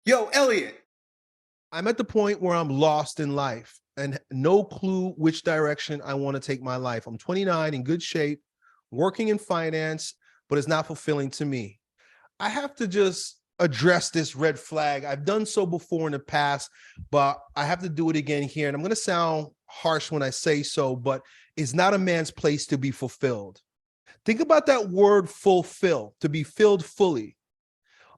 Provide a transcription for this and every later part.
Yo, Elliott. I'm at the point where I'm lost in life and no clue which direction I want to take my life. I'm 29, in good shape, working in finance, but it's not fulfilling to me. I have to just address this red flag. I've done so before in the past, but I have to do it again here. And I'm going to sound harsh when I say so, but it's not a man's place to be fulfilled. Think about that word fulfill, to be filled fully.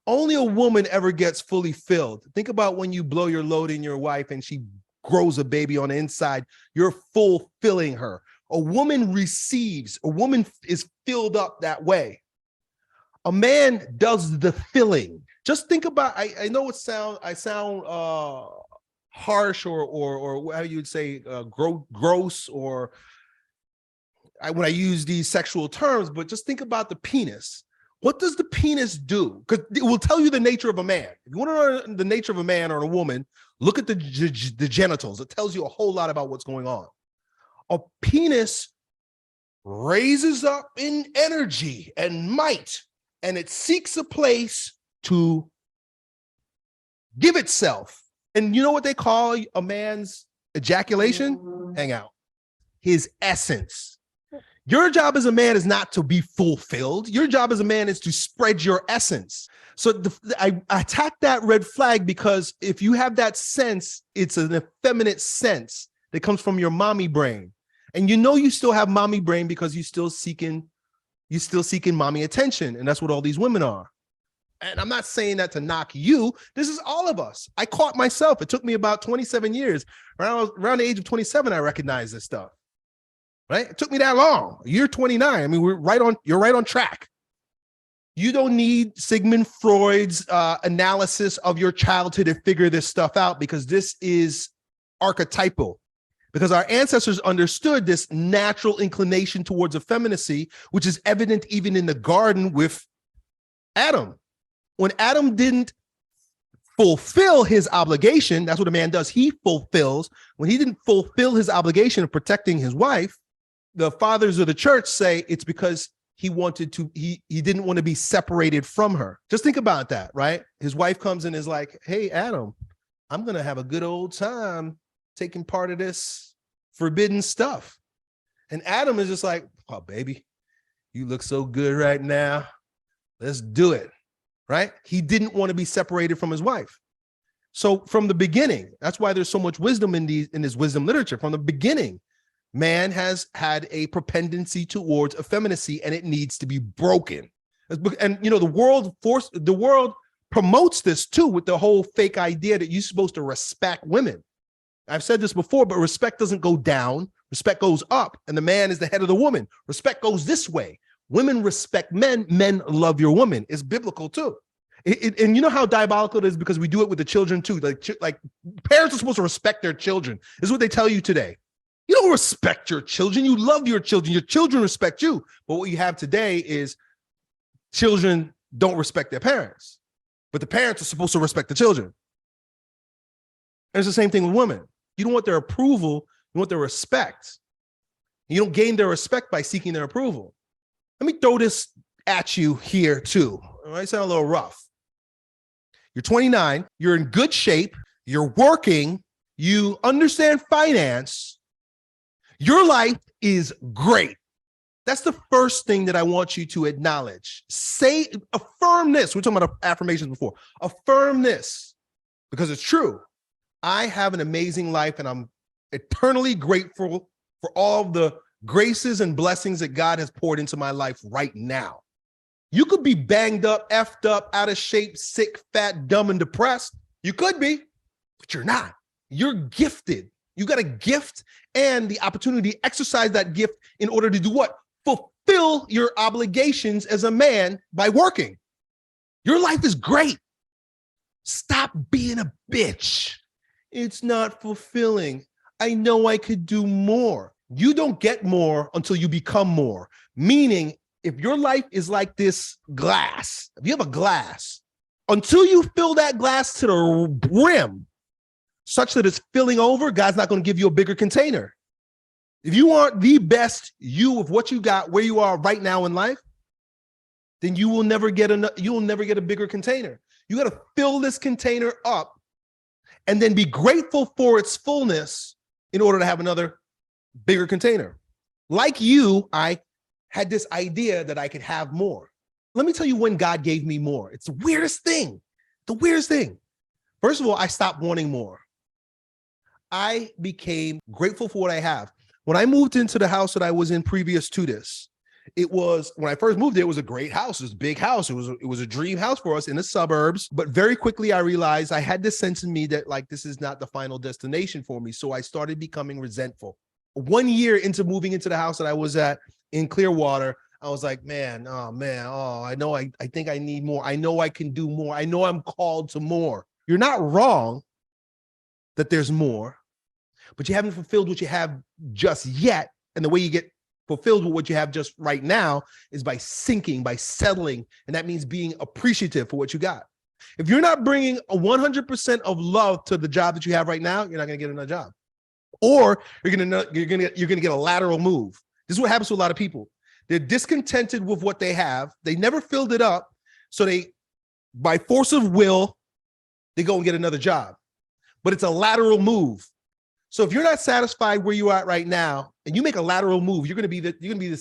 Only a woman ever gets fully filled. Think about when you blow your load in your wife and she grows a baby on the inside, you're fulfilling her. A woman receives, a woman is filled up that way. A man does the filling. Just think about, I know I sound harsh or how you would say gross or when I use these sexual terms, but just think about the penis. What does the penis do? Because it will tell you the nature of a man. If you want to know the nature of a man or a woman, look at the genitals. It tells you a whole lot about what's going on. A penis raises up in energy and might, and it seeks a place to give itself. And you know what they call a man's ejaculation? Hang out. His essence. Your job as a man is not to be fulfilled. Your job as a man is to spread your essence. So I attack that red flag because if you have that sense, it's an effeminate sense that comes from your mommy brain. And you know you still have mommy brain because you're still seeking mommy attention. And that's what all these women are. And I'm not saying that to knock you. This is all of us. I caught myself. It took me about 27 years. Around the age of 27, I recognized this stuff. Right? It took me that long. You're 29. I mean, you're right on track. You don't need Sigmund Freud's analysis of your childhood to figure this stuff out because this is archetypal. Because our ancestors understood this natural inclination towards effeminacy, which is evident even in the garden with Adam. When Adam didn't fulfill his obligation, that's what a man does. He fulfills. When he didn't fulfill his obligation of protecting his wife, the fathers of the church say it's because he didn't want to be separated from her. Just think about that, right? His wife comes and is like, hey, Adam, I'm going to have a good old time taking part of this forbidden stuff. And Adam is just like, oh, baby, you look so good right now. Let's do it, right? He didn't want to be separated from his wife. So from the beginning, that's why there's so much wisdom in this wisdom literature. From the beginning, man has had a propensity towards effeminacy and it needs to be broken. And you know, the world promotes this too with the whole fake idea that you're supposed to respect women. I've said this before, but respect doesn't go down. Respect goes up, and the man is the head of the woman. Respect goes this way. Women respect men. Men love your woman. It's biblical too. And you know how diabolical it is because we do it with the children too. Like parents are supposed to respect their children. This is what they tell you today. You don't respect your children. You love your children. Your children respect you. But what you have today is children don't respect their parents, but the parents are supposed to respect the children. And it's the same thing with women. You don't want their approval. You want their respect. You don't gain their respect by seeking their approval. Let me throw this at you here too. It might sound a little rough. You're 29. You're in good shape. You're working. You understand finance. Your life is great. That's the first thing that I want you to acknowledge. Affirm this. We're talking about affirmations before. Affirm this because it's true. I have an amazing life and I'm eternally grateful for all the graces and blessings that God has poured into my life right now. You could be banged up, effed up, out of shape, sick, fat, dumb, and depressed. You could be, but you're not. You're gifted. You got a gift and the opportunity to exercise that gift in order to do what? Fulfill your obligations as a man by working. Your life is great. Stop being a bitch. It's not fulfilling. I know I could do more. You don't get more until you become more. Meaning, if your life is like this glass, if you have a glass, until you fill that glass to the brim, such that it's filling over, God's not going to give you a bigger container. If you aren't the best you of what you got, where you are right now in life, then you will never get a bigger container. You got to fill this container up and then be grateful for its fullness in order to have another bigger container. Like you, I had this idea that I could have more. Let me tell you when God gave me more. It's the weirdest thing. The weirdest thing. First of all, I stopped wanting more. I became grateful for what I have. When I moved into the house that I was in previous to this, it was, when I first moved there, it was a great house. It was a big house. It was a dream house for us in the suburbs. But very quickly, I realized I had this sense in me that like, this is not the final destination for me. So I started becoming resentful. 1 year into moving into the house that I was at in Clearwater, I was like, I know I think I need more. I know I can do more. I know I'm called to more. You're not wrong that there's more, but you haven't fulfilled what you have just yet. And the way you get fulfilled with what you have just right now is by sinking, by settling. And that means being appreciative for what you got. If you're not bringing a 100% of love to the job that you have right now, you're not going to get another job. Or you're going to get a lateral move. This is what happens to a lot of people. They're discontented with what they have. They never filled it up. So they, by force of will, they go and get another job. But it's a lateral move. So if you're not satisfied where you are at right now, and you make a lateral move, you're going to be the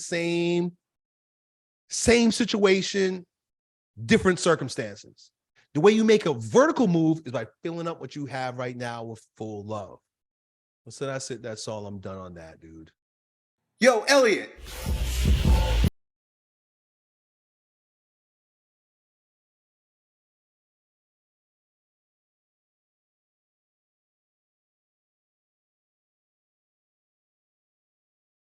same situation, different circumstances. The way you make a vertical move is by filling up what you have right now with full love. So that's it. That's all. I'm done on that, dude. Yo, Elliott.